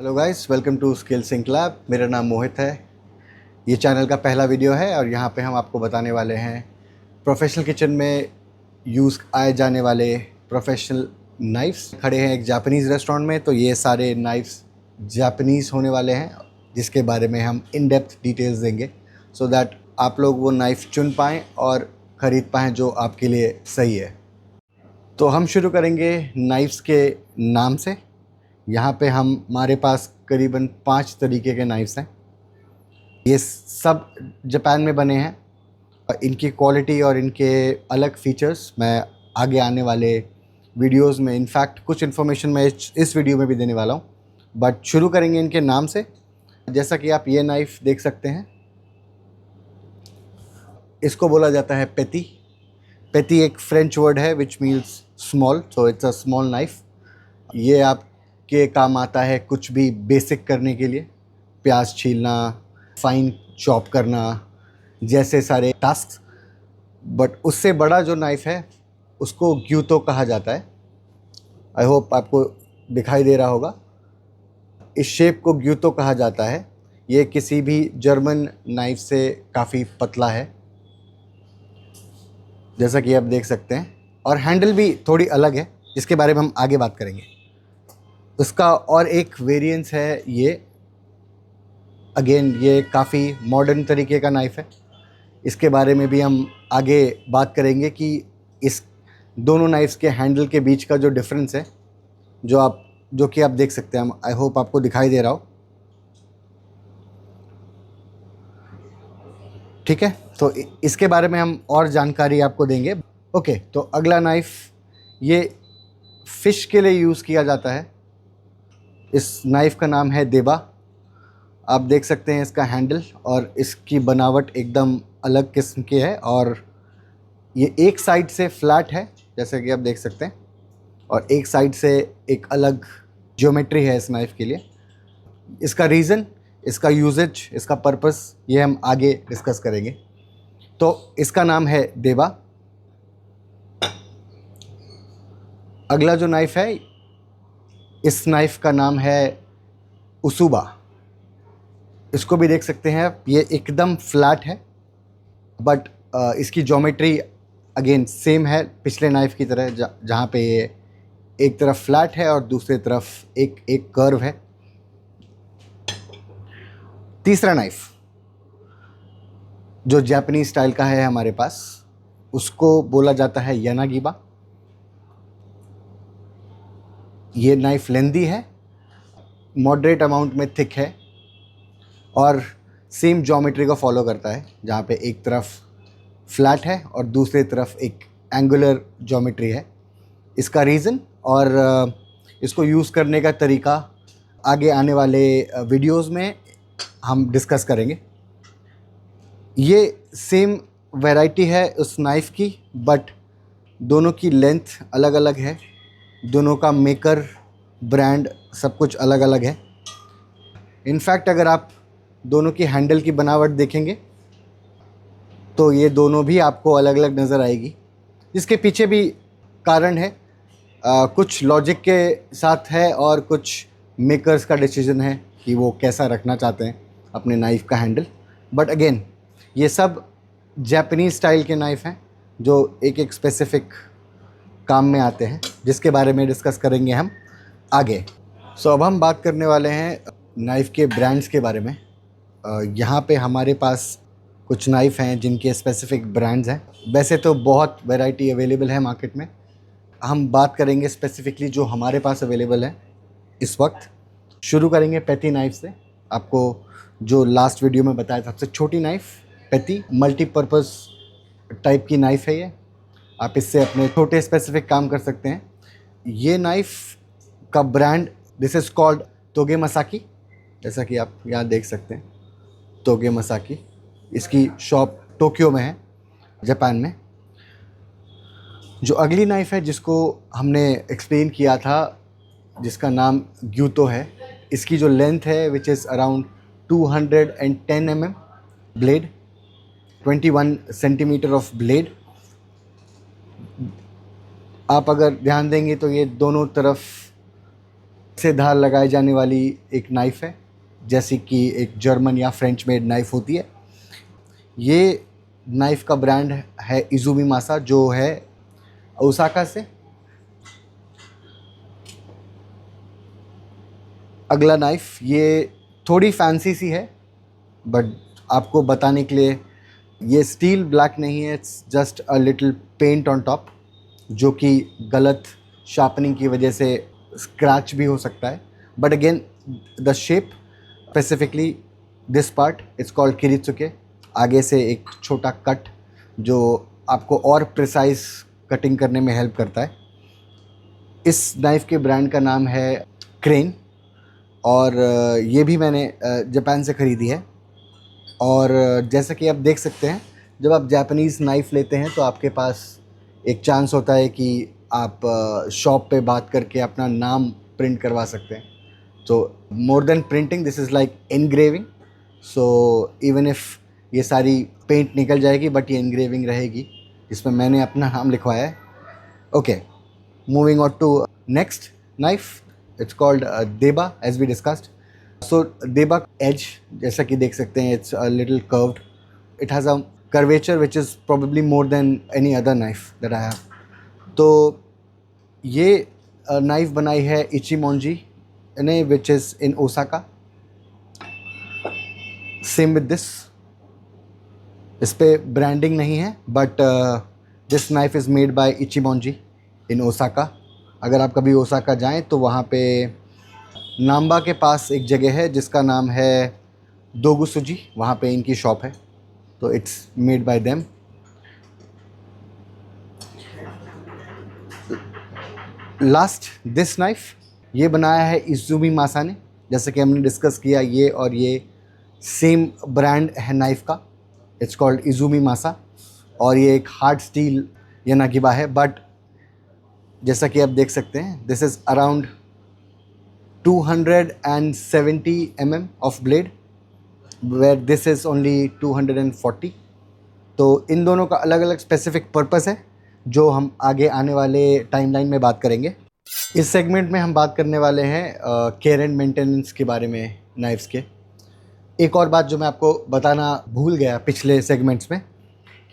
Hello guys, welcome to Skill Sync Lab. मेरा नाम मोहित है। ये चैनल का पहला वीडियो है और यहाँ पे हम आपको बताने वाले हैं प्रोफेशनल किचन में यूज़ आए जाने वाले प्रोफेशनल नाइफ्स। खड़े हैं एक जापानीज़ रेस्टोरेंट में, तो ये सारे नाइफ्स जापानीज़ होने वाले हैं जिसके बारे में हम इन डेप्थ डिटेल्स देंगे सो दैट आप लोग वो नाइफ़ चुन पाएँ और ख़रीद पाएँ जो आपके लिए सही है। तो हम शुरू करेंगे नाइफ्स के नाम से। यहाँ पे हमारे पास करीबन 5 तरीके के नाइफ्स हैं। ये सब जापान में बने हैं और इनकी क्वालिटी और इनके अलग फीचर्स मैं आगे आने वाले वीडियोस में, इनफैक्ट कुछ इन्फॉर्मेशन मैं इस वीडियो में भी देने वाला हूँ। बट शुरू करेंगे इनके नाम से। जैसा कि आप ये नाइफ़ देख सकते हैं, इसको बोला जाता है पेती। पेती एक फ्रेंच वर्ड है which means small, so it's a small knife. ये आपके काम आता है कुछ भी बेसिक करने के लिए, प्याज छीलना, फाइन चॉप करना, जैसे सारे टास्क। बट उससे बड़ा जो नाइफ़ है उसको ग्यूतो कहा जाता है। आई होप आपको दिखाई दे रहा होगा। इस शेप को ग्यूतो कहा जाता है। ये किसी भी जर्मन नाइफ़ से काफ़ी पतला है, जैसा कि आप देख सकते हैं, और हैंडल भी थोड़ी अलग है जिसके बारे में हम आगे बात करेंगे। उसका और एक वेरिएंस है ये। अगेन ये काफ़ी मॉडर्न तरीके का नाइफ़ है। इसके बारे में भी हम आगे बात करेंगे कि इस दोनों नाइफ्स के हैंडल के बीच का जो डिफरेंस है, जो कि आप देख सकते हैं। आई होप आपको दिखाई दे रहा हो। ठीक है, तो इसके बारे में हम और जानकारी आपको देंगे। ओके, तो अगला नाइफ़ ये फ़िश के लिए यूज़ किया जाता है। इस नाइफ़ का नाम है देबा। आप देख सकते हैं इसका हैंडल और इसकी बनावट एकदम अलग किस्म की है, और ये एक साइड से फ्लैट है जैसे कि आप देख सकते हैं, और एक साइड से एक अलग ज्योमेट्री है इस नाइफ़ के लिए। इसका रीज़न, इसका यूजेज, इसका पर्पस ये हम आगे डिस्कस करेंगे। तो इसका नाम है देबा। अगला जो नाइफ़ है, इस नाइफ़ का नाम है उसूबा। इसको भी देख सकते हैं आप, ये एकदम फ्लैट है, बट इसकी ज्योमेट्री अगेन सेम है पिछले नाइफ़ की तरह, जहाँ पे ये एक तरफ फ्लैट है और दूसरी तरफ एक कर्व है। तीसरा नाइफ़ जो जापानीज स्टाइल का है हमारे पास, उसको बोला जाता है यानागिबा। ये नाइफ़ लेंदी है, मॉडरेट अमाउंट में थिक है, और सेम ज्योमेट्री को फॉलो करता है, जहाँ पे एक तरफ फ्लैट है और दूसरी तरफ एक एंगुलर ज्योमेट्री है। इसका रीज़न और इसको यूज़ करने का तरीका आगे आने वाले वीडियोस में हम डिस्कस करेंगे। ये सेम वैरायटी है उस नाइफ़ की, बट दोनों की लेंथ अलग अलग है, दोनों का मेकर, ब्रांड, सब कुछ अलग अलग है। इनफैक्ट अगर आप दोनों की हैंडल की बनावट देखेंगे तो ये दोनों भी आपको अलग अलग नज़र आएगी, जिसके पीछे भी कारण है। कुछ लॉजिक के साथ है और कुछ मेकर्स का डिसीजन है कि वो कैसा रखना चाहते हैं अपने नाइफ़ का हैंडल। बट अगेन ये सब जापानीज़ स्टाइल के नाइफ़ हैं जो एक एक स्पेसिफिक काम में आते हैं, जिसके बारे में डिस्कस करेंगे हम आगे। सो अब हम बात करने वाले हैं नाइफ़ के ब्रांड्स के बारे में। यहाँ पे हमारे पास कुछ नाइफ़ हैं जिनके स्पेसिफिक ब्रांड्स हैं। वैसे तो बहुत वैरायटी अवेलेबल है मार्केट में, हम बात करेंगे स्पेसिफिकली जो हमारे पास अवेलेबल है इस वक्त। शुरू करेंगे पेती नाइफ़ से। आपको जो लास्ट वीडियो में बताया था, सबसे छोटी नाइफ़ पेती मल्टीपर्पज़ टाइप की नाइफ़ है ये। आप इससे अपने छोटे स्पेसिफिक काम कर सकते हैं। ये नाइफ़ का brand, this is called Toge Masaki, जैसा कि आप यहाँ देख सकते हैं, तोगे मसाकी। इसकी शॉप टोक्यो में है, जापान में। जो अगली नाइफ़ है जिसको हमने एक्सप्लेन किया था, जिसका नाम ग्यूतो है, इसकी जो लेंथ है which is around 210 mm blade, 21 centimetre of blade. आप अगर ध्यान देंगे तो ये दोनों तरफ से धार लगाई जाने वाली एक नाइफ़ है, जैसे कि एक जर्मन या फ्रेंच मेड नाइफ़ होती है। ये नाइफ़ का ब्रांड है इज़ुमी मासा, जो है ओसाका से। अगला नाइफ़ ये थोड़ी फैंसी सी है, बट आपको बताने के लिए, ये स्टील ब्लैक नहीं है, it's just a little paint on top, जो कि गलत शार्पनिंग की वजह से स्क्रैच भी हो सकता है। But again the shape, specifically this part, it's called kiritsuke. आगे से एक छोटा कट जो आपको और प्रिसाइज कटिंग करने में हेल्प करता है। इस नाइफ़ के ब्रांड का नाम है क्रेन, और ये भी मैंने जापान से ख़रीदी है। और जैसा कि आप देख सकते हैं, जब आप जापानीज़ नाइफ़ लेते हैं तो आपके पास एक चांस होता है कि आप शॉप पे बात करके अपना नाम प्रिंट करवा सकते हैं। तो more than printing, this is like engraving. So even if ये सारी पेंट निकल जाएगी, बट ये एनग्रेविंग रहेगी जिसमें मैंने अपना नाम लिखवाया है। Okay, moving on to next knife, it's called deba, as we discussed. So deba edge, जैसा कि देख सकते हैं, it's a little curved, it has a curvature which is probably more than any other knife that I have. तो ये knife बनाई है Ichimonji ने, which is in Osaka. Same with this, इस पे ब्रांडिंग नहीं है, but this knife is made by Ichimonji in Osaka. अगर आप कभी ओसाका जाएं तो वहाँ पे नाम्बा के पास एक जगह है जिसका नाम है दोगुसुजी, वहाँ पे इनकी शॉप है। तो it's made by them. Last, this knife, ये बनाया है इज़ुमी मासा ने। जैसे कि हमने डिस्कस किया, ये और ये सेम ब्रांड है नाइफ का, इट्स कॉल्ड इज़ुमी मासा। और ये एक हार्ड स्टील यनागिबा है, बट जैसा कि आप देख सकते हैं, this is around 270 mm of blade, where this is only 240। तो इन दोनों का अलग अलग स्पेसिफिक पर्पस है, जो हम आगे आने वाले टाइमलाइन में बात करेंगे। इस सेगमेंट में हम बात करने वाले हैं केयर एंड मेंटेनेंस के बारे में नाइफ्स के। एक और बात जो मैं आपको बताना भूल गया पिछले सेगमेंट्स में,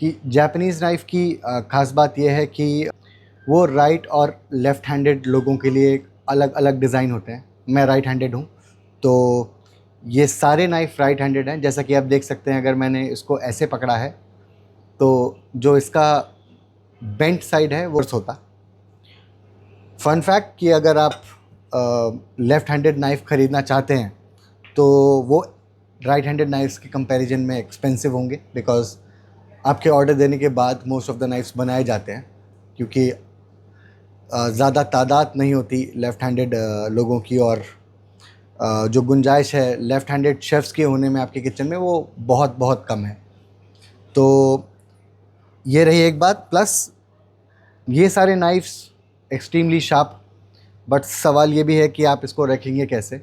कि जापानीज़ नाइफ़ की ख़ास बात यह है कि वो राइट और लेफ़्ट हैंडेड लोगों के लिए अलग अलग डिज़ाइन होते हैं। मैं राइट हैंडेड हूँ, तो ये सारे नाइफ़ राइट हैंडेड हैं। जैसा कि आप देख सकते हैं, अगर मैंने इसको ऐसे पकड़ा है तो जो इसका बेंट साइड है वो होता। फन फैक्ट कि अगर आप लेफ़्ट हैंडेड नाइफ़ ख़रीदना चाहते हैं तो वो राइट हैंडेड नाइफ्स के कंपैरिजन में एक्सपेंसिव होंगे, बिकॉज़ आपके ऑर्डर देने के बाद मोस्ट ऑफ़ द नाइफ्स बनाए जाते हैं, क्योंकि ज़्यादा तादाद नहीं होती लेफ़्ट हैंडेड लोगों की, और जो गुंजाइश है लेफ़्ट हैंडेड शेफ़्स के होने में आपके किचन में, वो बहुत बहुत कम है। तो ये रही एक बात। प्लस ये सारे नाइफ्स एक्सट्रीमली शार्प, बट सवाल ये भी है कि आप इसको रखेंगे कैसे।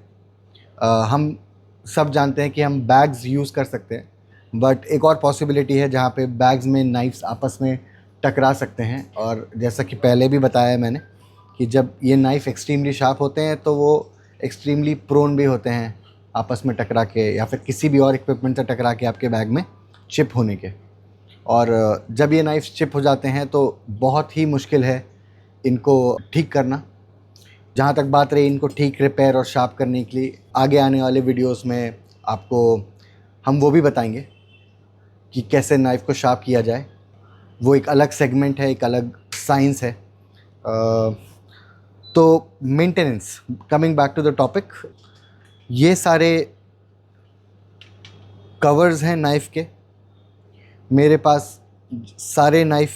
हम सब जानते हैं कि हम बैग्स यूज़ कर सकते हैं, बट एक और पॉसिबिलिटी है जहाँ पे बैग्स में नाइफ्स आपस में टकरा सकते हैं। और जैसा कि पहले भी बताया है मैंने, कि जब ये नाइफ़ एक्सट्रीमली शार्प होते हैं तो वो एक्सट्रीमली प्रोन भी होते हैं आपस में टकरा के, या फिर किसी भी और इक्विपमेंट से टकरा के आपके बैग में चिप होने के। और जब ये नाइफ्स चिप हो जाते हैं तो बहुत ही मुश्किल है इनको ठीक करना। जहाँ तक बात रही इनको ठीक रिपेयर और शार्प करने के लिए, आगे आने वाले वीडियोस में आपको हम वो भी बताएंगे कि कैसे नाइफ़ को शार्प किया जाए। वो एक अलग सेगमेंट है, एक अलग साइंस है। तो maintenance, coming back to the topic, ये सारे कवर्स हैं नाइफ़ के। मेरे पास सारे नाइफ़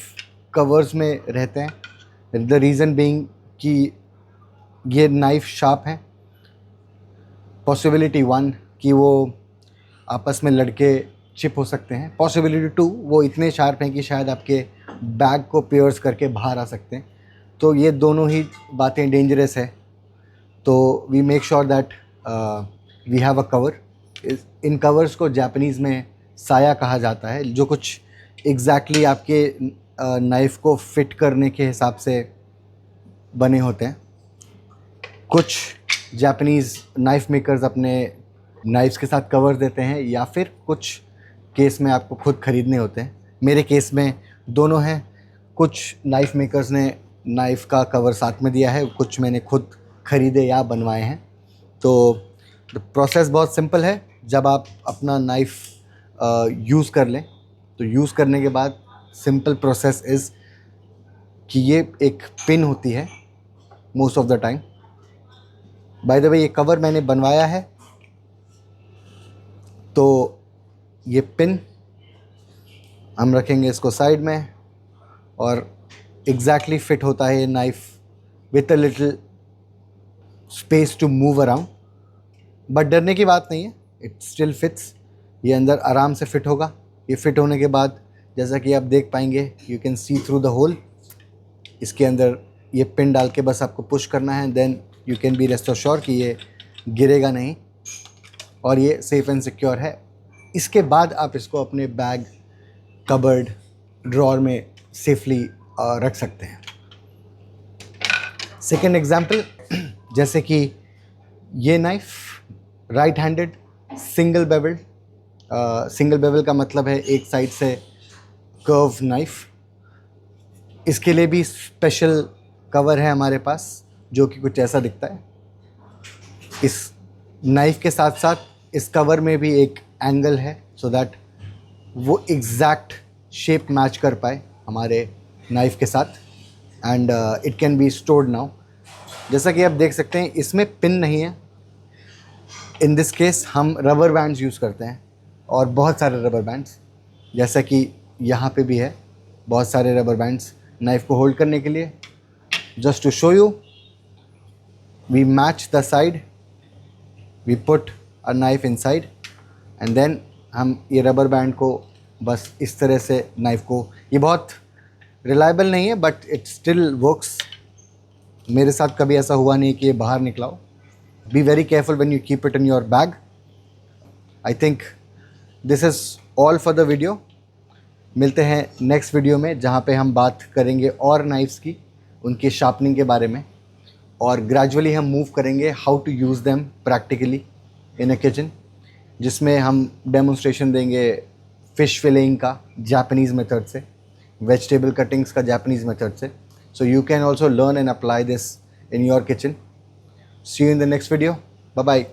कवर्स में रहते हैं। द रीज़न बीइंग कि ये नाइफ़ शार्प हैं। पॉसिबिलिटी 1 कि वो आपस में लड़के चिप हो सकते हैं। पॉसिबिलिटी 2, वो इतने शार्प हैं कि शायद आपके बैग को पियर्स करके बाहर आ सकते हैं। तो ये दोनों ही बातें डेंजरस है। तो we make sure that we have a cover. इन कवर्स को जापानीज़ में साया कहा जाता है, जो कुछ एग्जैक्टली आपके नाइफ़ को फिट करने के हिसाब से बने होते हैं। कुछ जापानीज़ नाइफ़ मेकर्स अपने नाइफ्स के साथ कवर देते हैं, या फिर कुछ केस में आपको खुद ख़रीदने होते हैं। मेरे केस में दोनों हैं। कुछ नाइफ़ मेकर्स ने नाइफ़ का कवर साथ में दिया है, कुछ मैंने खुद ख़रीदे या बनवाए हैं। तो प्रोसेस बहुत सिंपल है। जब आप अपना नाइफ़ यूज़ कर लें, तो यूज़ करने के बाद सिंपल प्रोसेस इज़ कि ये एक पिन होती है most of the time. By the way, ये कवर मैंने बनवाया है, तो ये पिन हम रखेंगे इसको साइड में, और एग्जैक्टली फिट होता है ये knife with a little space to move around. But डरने की बात नहीं है, इट स्टिल फिट्स। ये अंदर आराम से फिट होगा। ये फिट होने के बाद जैसा कि आप देख पाएंगे, you can see through the hole. इसके अंदर ये पिन डाल के बस आपको पुश करना है, then you can be rest sure कि ये गिरेगा नहीं और ये सेफ़ एंड सिक्योर है। इसके बाद आप इसको अपने बैग, कबर्ड, ड्रॉर में सेफली रख सकते हैं। सेकेंड एग्जाम्पल, जैसे कि ये knife right handed single bevelled. Single bevel का मतलब है एक साइड से कर्व नाइफ़। इसके लिए भी स्पेशल कवर है हमारे पास, जो कि कुछ ऐसा दिखता है। इस नाइफ़ के साथ साथ इस कवर में भी एक एंगल है, सो दैट वो एग्जैक्ट शेप मैच कर पाए हमारे नाइफ़ के साथ, and it can be stored now. जैसा कि आप देख सकते हैं, इसमें पिन नहीं है। इन दिस केस हम रबर बैंड्स यूज़ करते हैं, और बहुत सारे रबर बैंड्स, जैसा कि यहाँ पे भी है बहुत सारे रबर बैंड्स नाइफ़ को होल्ड करने के लिए। Just to show you, we match the side, we put a knife inside, and then हम ये रबर बैंड को बस इस तरह से नाइफ़ को, ये बहुत रिलायबल नहीं है बट इट स्टिल वर्क्स। मेरे साथ कभी ऐसा हुआ नहीं कि ये बाहर निकला हो। Be very careful when you keep it in your bag. I think this is all for the video. मिलते हैं नेक्स्ट वीडियो में, जहाँ पे हम बात करेंगे और नाइफ्स की, उनकी शार्पनिंग के बारे में, और ग्रेजुअली हम मूव करेंगे how to use them practically in a kitchen, जिसमें हम डेमोन्स्ट्रेशन देंगे फ़िश फिलेइंग का जापानीज़ मेथड से, वेजिटेबल कटिंग्स का जापानीज़ मेथड से। So you can also learn and apply this in your kitchen. See you in the next video. Bye bye.